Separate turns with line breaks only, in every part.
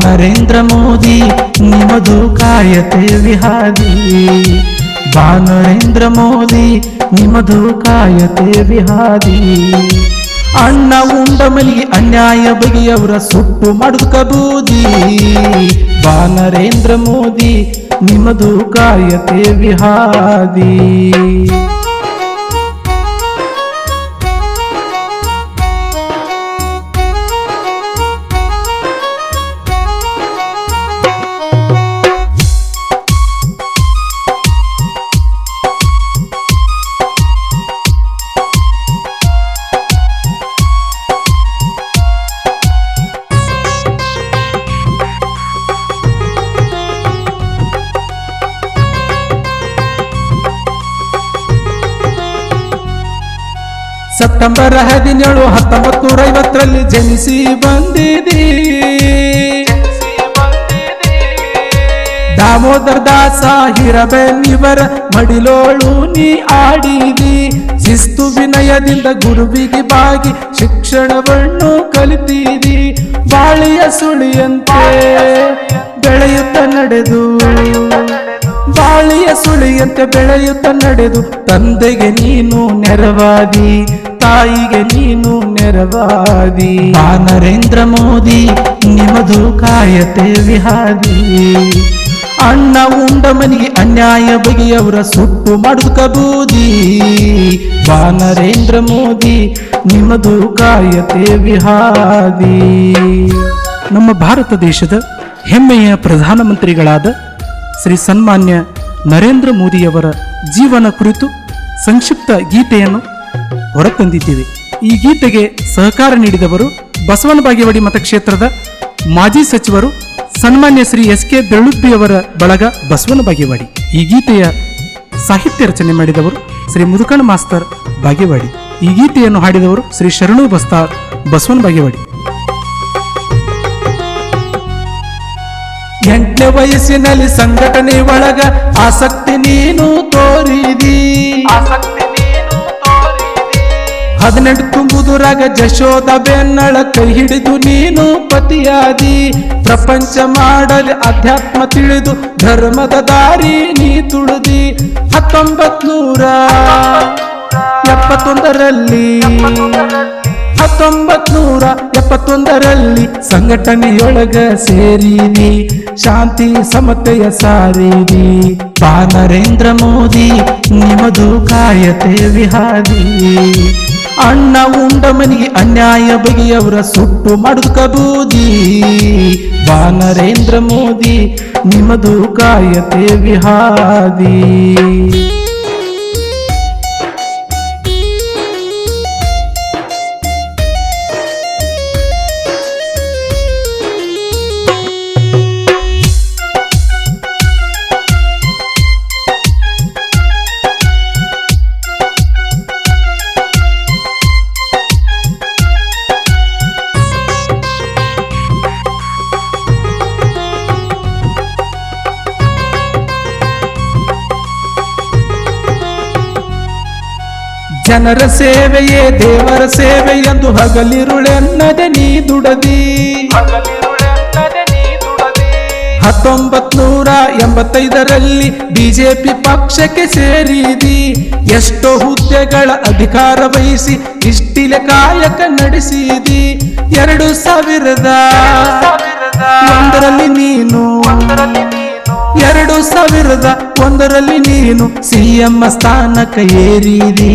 ನರೇಂದ್ರ ಮೋದಿ ನಿಮ್ಮದು ಕಾಯತೆ ವಿಹಾದಿ ಬಾ ನರೇಂದ್ರ ಮೋದಿ ನಿಮ್ಮದು ಕಾಯತೆ ವಿಹಾದಿ ಅಣ್ಣ ಉಂಡ ಮಲಿಗೆ ಅನ್ಯಾಯ ಬಗೆಯವರ ಸುಟ್ಟು ಮಾಡುದು ಕಬೂದಿ ಬಾ ನರೇಂದ್ರ ಮೋದಿ ನಿಮ್ಮದು ಕಾಯತೆ ವಿಹಾದಿ ಸೆಪ್ಟೆಂಬರ್ 17, 1950 ಜನಿಸಿ ಬಂದಿದಿ ದಾಮೋದರ ದಾಸ ಹಿರಬೆನ್ನಿವರ ಮಡಿಲೋಳು ನೀ ಆಡಿದಿ ಶಿಸ್ತು ವಿನಯದಿಂದ ಗುರುವಿಗೆ ಬಾಗಿ ಶಿಕ್ಷಣವನ್ನು ಕಲಿತಿದಿ ಬಾಳಿಯ ಸುಳಿಯಂತೆ ಬೆಳೆಯುತ್ತ ನಡೆದು ಬಾಳಿಯ ಸುಳಿಯಂತೆ ಬೆಳೆಯುತ್ತ ನಡೆದು ತಂದೆಗೆ ನೀನು ನೆರವಾದಿ ತಾಯಿಗೆ ನೀನು ನೆರವಾದಿ ಬಾ ನರೇಂದ್ರ ಮೋದಿ ನಿಮ್ಮದು ಕಾಯತೆ ವಿಹಾದಿ ಅಣ್ಣ ಉಂಡ ಮನಿಗೆ ಅನ್ಯಾಯ ಬಗೆಯವರ ಸುಟ್ಟು ಮಾಡುದು ಕಬೂದಿ ಬಾ ನರೇಂದ್ರ ಮೋದಿ ನಿಮ್ಮದು ಕಾಯತೆ ವಿಹಾದಿ ನಮ್ಮ ಭಾರತ ದೇಶದ ಹೆಮ್ಮೆಯ ಪ್ರಧಾನಮಂತ್ರಿಗಳಾದ ಶ್ರೀ ಸನ್ಮಾನ್ಯ ನರೇಂದ್ರ ಮೋದಿಯವರ ಜೀವನ ಕುರಿತು ಸಂಕ್ಷಿಪ್ತ ಗೀತೆಯನ್ನು ಹೊರತಂದಿದ್ದೇವೆ. ಈ ಗೀತೆಗೆ ಸಹಕಾರ ನೀಡಿದವರು ಬಸವನ ಬಾಗೇವಾಡಿ ಮತಕ್ಷೇತ್ರದ ಮಾಜಿ ಸಚಿವರು ಸನ್ಮಾನ್ಯ ಶ್ರೀ SK ಬೆಳ್ಳುಬ್ಬಿಯವರ ಬಳಗ ಬಸವನ ಬಾಗೇವಾಡಿ. ಈ ಗೀತೆಯ ಸಾಹಿತ್ಯ ರಚನೆ ಮಾಡಿದವರು ಶ್ರೀ ಮುದುಕಣ್ಣ ಮಾಸ್ತರ್ ಬಾಗೇವಾಡಿ. ಈ ಗೀತೆಯನ್ನು ಹಾಡಿದವರು ಶ್ರೀ ಶರಣು ಬಸ್ತಾರ್ ಬಸವನ ಬಾಗೇವಾಡಿ. 8ನೇ ವಯಸ್ಸಿನಲ್ಲಿ ಸಂಘಟನೆ ಒಳಗ ಆಸಕ್ತಿ ನೀನು ತೋರಿದಿ 18 ತುಂಬುದುರಾಗ ಜಶೋದ ಬೆನ್ನಳ ಕೈ ಹಿಡಿದು ನೀನು ಪತಿಯಾದಿ ಪ್ರಪಂಚ ಮಾಡಲಿ ಅಧ್ಯಾತ್ಮ ತಿಳಿದು ಧರ್ಮದ ದಾರಿ ನೀ ತುಳಿದಿ 1971ರಲ್ಲಿ ಸಂಘಟನೆಯೊಳಗ ಸೇರಿದಿ ಶಾಂತಿ ಸಮತೆಯ ಸಾರಿದಿ ಬಾ ನರೇಂದ್ರ ಮೋದಿ ನಿಮ್ಮದು ಕಾಯತೆ ವಿಹಾದಿ ಅಣ್ಣ ಉಂಡ ಮನಿಗೆ ಅನ್ಯಾಯ ಬಗೆಯವರ ಸುಟ್ಟು ಮಾಡುದು ಕಬೂದಿ ಬಾ ನರೇಂದ್ರ ಮೋದಿ ನಿಮ್ಮದು ಕಾಯತೆ ವಿಹಾದಿ ಜನರ ಸೇವೆಯೇ ದೇವರ ಸೇವೆ ಎಂದು ಹಗಲಿರುಳೆನ್ನದೆ ನೀ ದುಡದಿ 1985ರಲ್ಲಿ ಬಿಜೆಪಿ ಪಕ್ಷಕ್ಕೆ ಸೇರಿದಿ ಎಷ್ಟೋ ಹುದ್ದೆಗಳ ಅಧಿಕಾರ ವಹಿಸಿ ಇಷ್ಟಿಲೆ ಕಾಯಕ ನಡೆಸಿದಿ 2001ರಲ್ಲಿ ನೀನು 2001ರಲ್ಲಿ ನೀನು CM ಸ್ಥಾನಕ್ಕೆ ಏರಿದಿ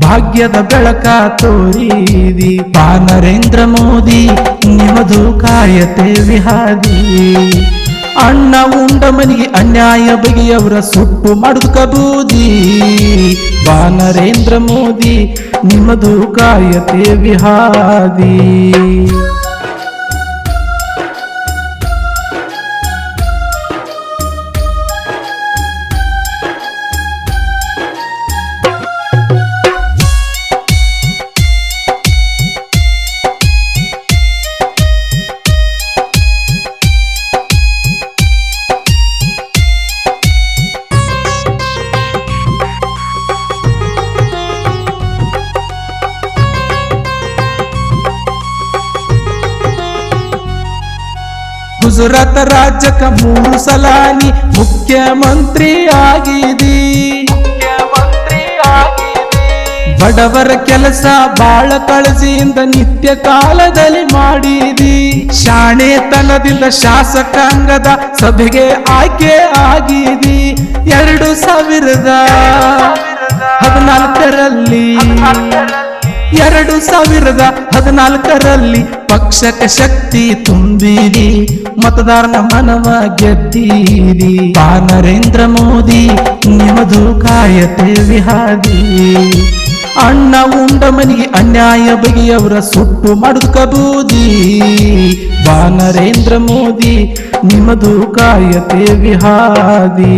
ಭಾಗ್ಯದ ಬೆಳಕ ತೋರಿದಿ ಬಾ ನರೇಂದ್ರ ಮೋದಿ ನಿಮ್ಮದು ಕಾಯತೆ ವಿಹಾದಿ ಅಣ್ಣ ಉಂಡ ಮನಿಗೆ ಅನ್ಯಾಯ ಬಗೆಯವರ ಸುಟ್ಟು ಮಾಡುದು ಕಬೂದಿ ಬಾ ನರೇಂದ್ರ ಮೋದಿ ನಿಮ್ಮದು ಕಾಯತೆ ವಿಹಾದಿ ಗುಜರಾತ್ ರಾಜ್ಯಕ್ಕ 3 ಸಲ ನೀ ಮುಖ್ಯಮಂತ್ರಿ ಆಗಿದಿ. ಬಡವರ ಕೆಲಸ ಬಾಳ ಕಾಳಜಿಯಿಂದ ನಿತ್ಯ ಕಾಲದಲ್ಲಿ ಮಾಡಿದಿ. ಶಾಣೆತನದಿಂದ ಶಾಸಕಾಂಗದ ಸಭೆಗೆ ಆಯ್ಕೆ ಆಗಿದಿ. 2014ರಲ್ಲಿ ಪಕ್ಷಕ್ಕೆ ಶಕ್ತಿ ತುಂಬಿದಿ. ಮತದಾರನ ಮನವ ಗೆದ್ದಿದಿ. ಬಾ ನರೇಂದ್ರ ಮೋದಿ ನಿಮ್ಮದು ಕಾಯತೆ ವಿಹಾದಿ. ಅಣ್ಣ ಉಂಡ ಮನಿಗೆ ಅನ್ಯಾಯ ಬಗೆಯವರ ಸುಟ್ಟು ಮಾಡುದು ಕಬೂದಿ. ಬಾ ನರೇಂದ್ರ ಮೋದಿ ನಿಮ್ಮದು ಕಾಯತೆ ವಿಹಾದಿ.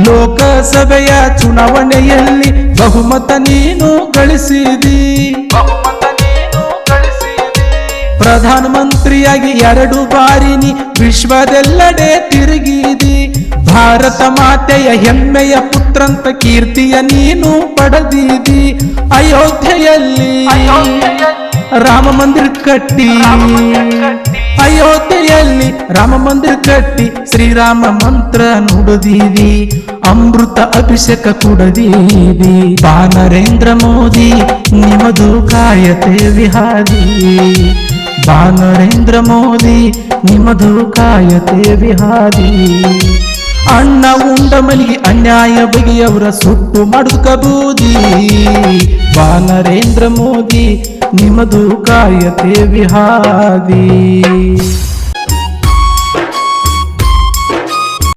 ಲೋಕಸಭೆಯ ಚುನಾವಣೆಯಲ್ಲಿ ಬಹುಮತ ನೀನು ಗಳಿಸಿದಿ. ಪ್ರಧಾನಮಂತ್ರಿಯಾಗಿ 2 ಬಾರಿ ನೀ ವಿಶ್ವದೆಲ್ಲೆಡೆ ತಿರುಗಿದಿ. ಭಾರತ ಮಾತೆಯ ಹೆಮ್ಮೆಯ ಪುತ್ರಂತ ಕೀರ್ತಿಯ ನೀನು ಪಡೆದಿದಿ. ಅಯೋಧ್ಯೆಯಲ್ಲಿ ರಾಮ ಮಂದಿರ ಕಟ್ಟಿ ಶ್ರೀರಾಮ ಮಂತ್ರ ನುಡಿದಿದಿ. ಅಮೃತ ಅಭಿಷೇಕ ಕುಡದಿದಿ. ಬಾ ನರೇಂದ್ರ ಮೋದಿ ನಿಮ್ಮದು ಕಾಯತೆ ವಿಹಾದಿ. ಬಾ ನರೇಂದ್ರ ಮೋದಿ ನಿಮ್ಮದು ಕಾಯತೆ ವಿಹಾದಿ. ಅಣ್ಣ ಉಂಡ ಮನಿಗೆ ಅನ್ಯಾಯ ಬಗೆಯವರ ಸುಟ್ಟು ಮಾಡುದು ಕಬೂದಿ. ಬಾ ನರೇಂದ್ರ ಮೋದಿ ನಿಮ್ಮದು ಕಾಯತೆ ವಿಹಾದಿ.